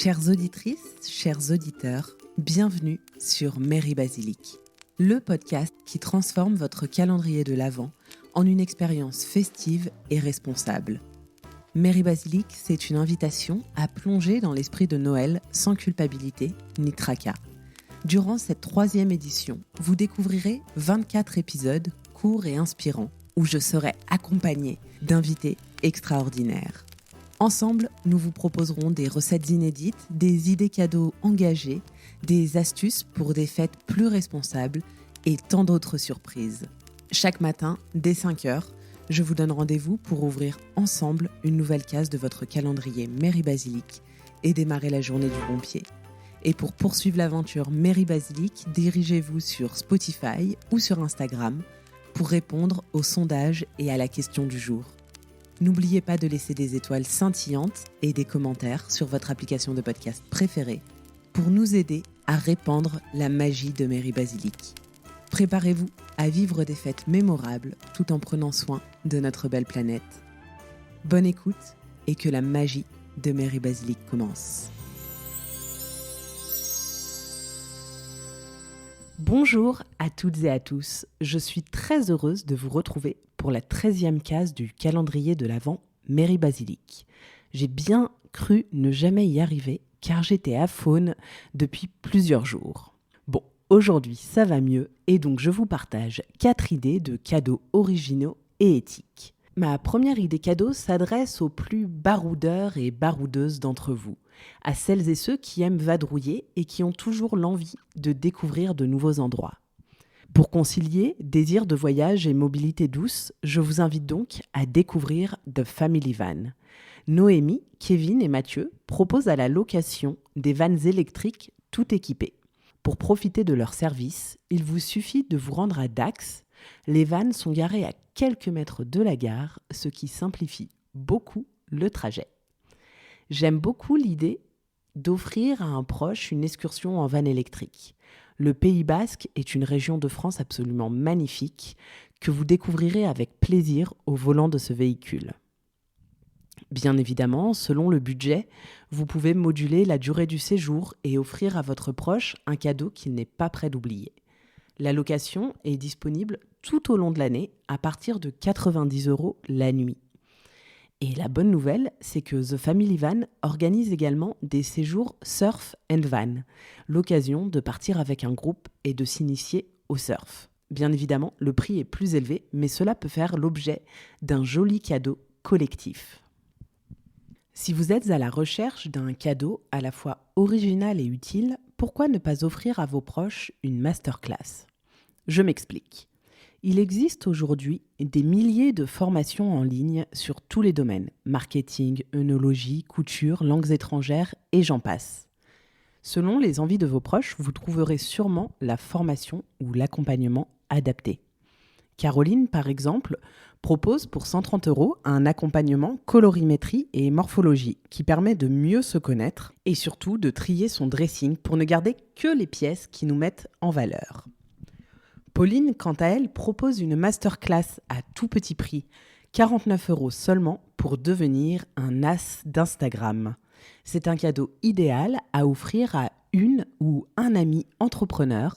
Chères auditrices, chers auditeurs, bienvenue sur Mairie Basilique, le podcast qui transforme votre calendrier de l'Avent en une expérience festive et responsable. Mairie Basilique, c'est une invitation à plonger dans l'esprit de Noël sans culpabilité ni tracas. Durant cette 3e édition, vous découvrirez 24 épisodes courts et inspirants où je serai accompagnée d'invités extraordinaires. Ensemble, nous vous proposerons des recettes inédites, des idées cadeaux engagées, des astuces pour des fêtes plus responsables et tant d'autres surprises. Chaque matin, dès 5h, je vous donne rendez-vous pour ouvrir ensemble une nouvelle case de votre calendrier Mairie Basilique et démarrer la journée du bon pied. Et pour poursuivre l'aventure Mairie Basilique, dirigez-vous sur Spotify ou sur Instagram pour répondre aux sondages et à la question du jour. N'oubliez pas de laisser des étoiles scintillantes et des commentaires sur votre application de podcast préférée pour nous aider à répandre la magie de Mairie Basilique. Préparez-vous à vivre des fêtes mémorables tout en prenant soin de notre belle planète. Bonne écoute et que la magie de Mairie Basilique commence. Bonjour à toutes et à tous, je suis très heureuse de vous retrouver pour la 13e case du calendrier de l'Avent Mairie Basilique. J'ai bien cru ne jamais y arriver car j'étais à faune depuis plusieurs jours. Bon, aujourd'hui ça va mieux et donc je vous partage 4 idées de cadeaux originaux et éthiques. Ma première idée cadeau s'adresse aux plus baroudeurs et baroudeuses d'entre vous, à celles et ceux qui aiment vadrouiller et qui ont toujours l'envie de découvrir de nouveaux endroits. Pour concilier désir de voyage et mobilité douce, je vous invite donc à découvrir The Family Van. Noémie, Kevin et Mathieu proposent à la location des vannes électriques tout équipées. Pour profiter de leur service, il vous suffit de vous rendre à Dax. Les vannes sont garées à quelques mètres de la gare, ce qui simplifie beaucoup le trajet. J'aime beaucoup l'idée d'offrir à un proche une excursion en van électrique. Le Pays Basque est une région de France absolument magnifique que vous découvrirez avec plaisir au volant de ce véhicule. Bien évidemment, selon le budget, vous pouvez moduler la durée du séjour et offrir à votre proche un cadeau qu'il n'est pas prêt d'oublier. La location est disponible tout au long de l'année à partir de 90 € la nuit. Et la bonne nouvelle, c'est que The Family Van organise également des séjours surf and van, l'occasion de partir avec un groupe et de s'initier au surf. Bien évidemment, le prix est plus élevé, mais cela peut faire l'objet d'un joli cadeau collectif. Si vous êtes à la recherche d'un cadeau à la fois original et utile, pourquoi ne pas offrir à vos proches une masterclass ? Je m'explique. Il existe aujourd'hui des milliers de formations en ligne sur tous les domaines, marketing, œnologie, couture, langues étrangères et j'en passe. Selon les envies de vos proches, vous trouverez sûrement la formation ou l'accompagnement adapté. Caroline, par exemple, propose pour 130 € un accompagnement colorimétrie et morphologie qui permet de mieux se connaître et surtout de trier son dressing pour ne garder que les pièces qui nous mettent en valeur. Pauline, quant à elle, propose une masterclass à tout petit prix, 49 € seulement pour devenir un as d'Instagram. C'est un cadeau idéal à offrir à une ou un ami entrepreneur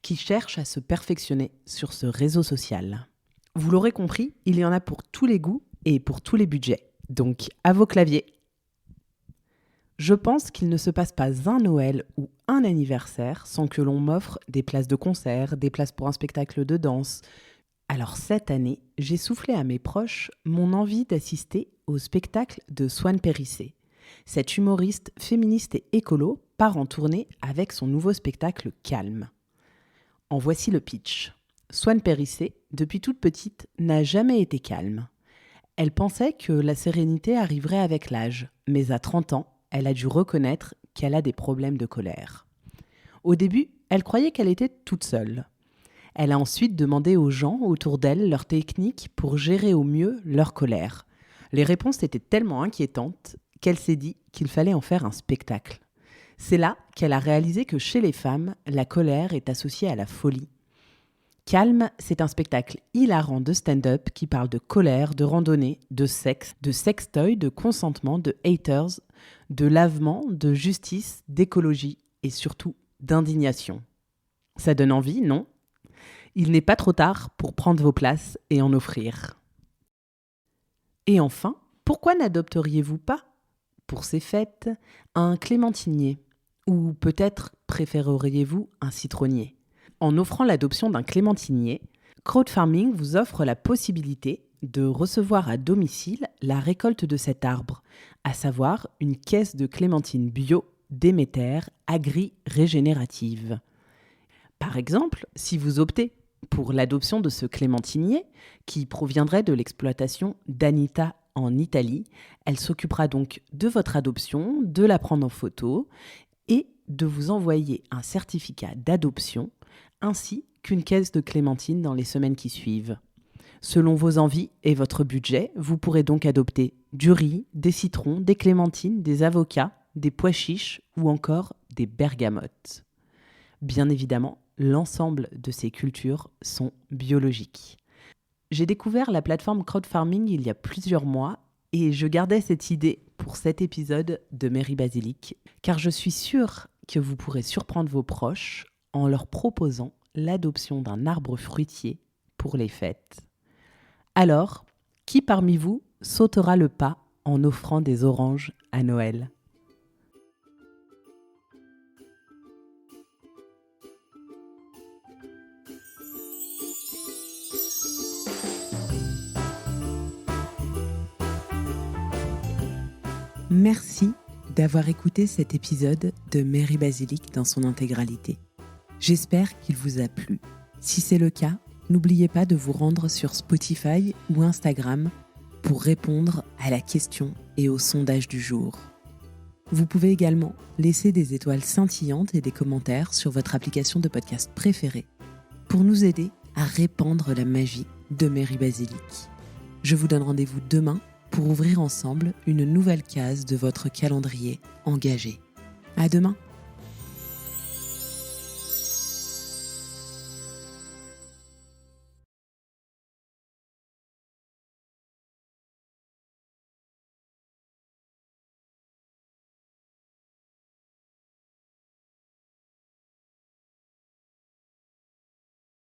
qui cherche à se perfectionner sur ce réseau social. Vous l'aurez compris, il y en a pour tous les goûts et pour tous les budgets. Donc, à vos claviers. Je pense qu'il ne se passe pas un Noël ou un anniversaire sans que l'on m'offre des places de concert, des places pour un spectacle de danse. Alors cette année, j'ai soufflé à mes proches mon envie d'assister au spectacle de Swan Périssé. Cette humoriste féministe et écolo part en tournée avec son nouveau spectacle Calme. En voici le pitch. Swan Périssé, depuis toute petite, n'a jamais été calme. Elle pensait que la sérénité arriverait avec l'âge, mais à 30 ans, elle a dû reconnaître qu'elle a des problèmes de colère. Au début, elle croyait qu'elle était toute seule. Elle a ensuite demandé aux gens autour d'elle leurs techniques pour gérer au mieux leur colère. Les réponses étaient tellement inquiétantes qu'elle s'est dit qu'il fallait en faire un spectacle. C'est là qu'elle a réalisé que chez les femmes, la colère est associée à la folie. Calme, c'est un spectacle hilarant de stand-up qui parle de colère, de randonnée, de sexe, de sextoy, de consentement, de haters, de lavement, de justice, d'écologie et surtout d'indignation. Ça donne envie, non ? Il n'est pas trop tard pour prendre vos places et en offrir. Et enfin, pourquoi n'adopteriez-vous pas, pour ces fêtes, un clémentinier ? Ou peut-être préféreriez-vous un citronnier ? En offrant l'adoption d'un clémentinier, Crowdfarming vous offre la possibilité de recevoir à domicile la récolte de cet arbre, à savoir une caisse de clémentine bio Déméter agri-régénérative. Par exemple, si vous optez pour l'adoption de ce clémentinier, qui proviendrait de l'exploitation d'Anita en Italie, elle s'occupera donc de votre adoption, de la prendre en photo et de vous envoyer un certificat d'adoption ainsi qu'une caisse de clémentine dans les semaines qui suivent. Selon vos envies et votre budget, vous pourrez donc adopter du riz, des citrons, des clémentines, des avocats, des pois chiches ou encore des bergamotes. Bien évidemment, l'ensemble de ces cultures sont biologiques. J'ai découvert la plateforme Crowdfarming il y a plusieurs mois et je gardais cette idée pour cet épisode de Mairie Basilic, car je suis sûre que vous pourrez surprendre vos proches en leur proposant l'adoption d'un arbre fruitier pour les fêtes. Alors, qui parmi vous sautera le pas en offrant des oranges à Noël ? Merci d'avoir écouté cet épisode de Mairie Basilic dans son intégralité. J'espère qu'il vous a plu. Si c'est le cas, n'oubliez pas de vous rendre sur Spotify ou Instagram pour répondre à la question et au sondage du jour. Vous pouvez également laisser des étoiles scintillantes et des commentaires sur votre application de podcast préférée pour nous aider à répandre la magie de Mairie Basilic. Je vous donne rendez-vous demain pour ouvrir ensemble une nouvelle case de votre calendrier engagé. À demain!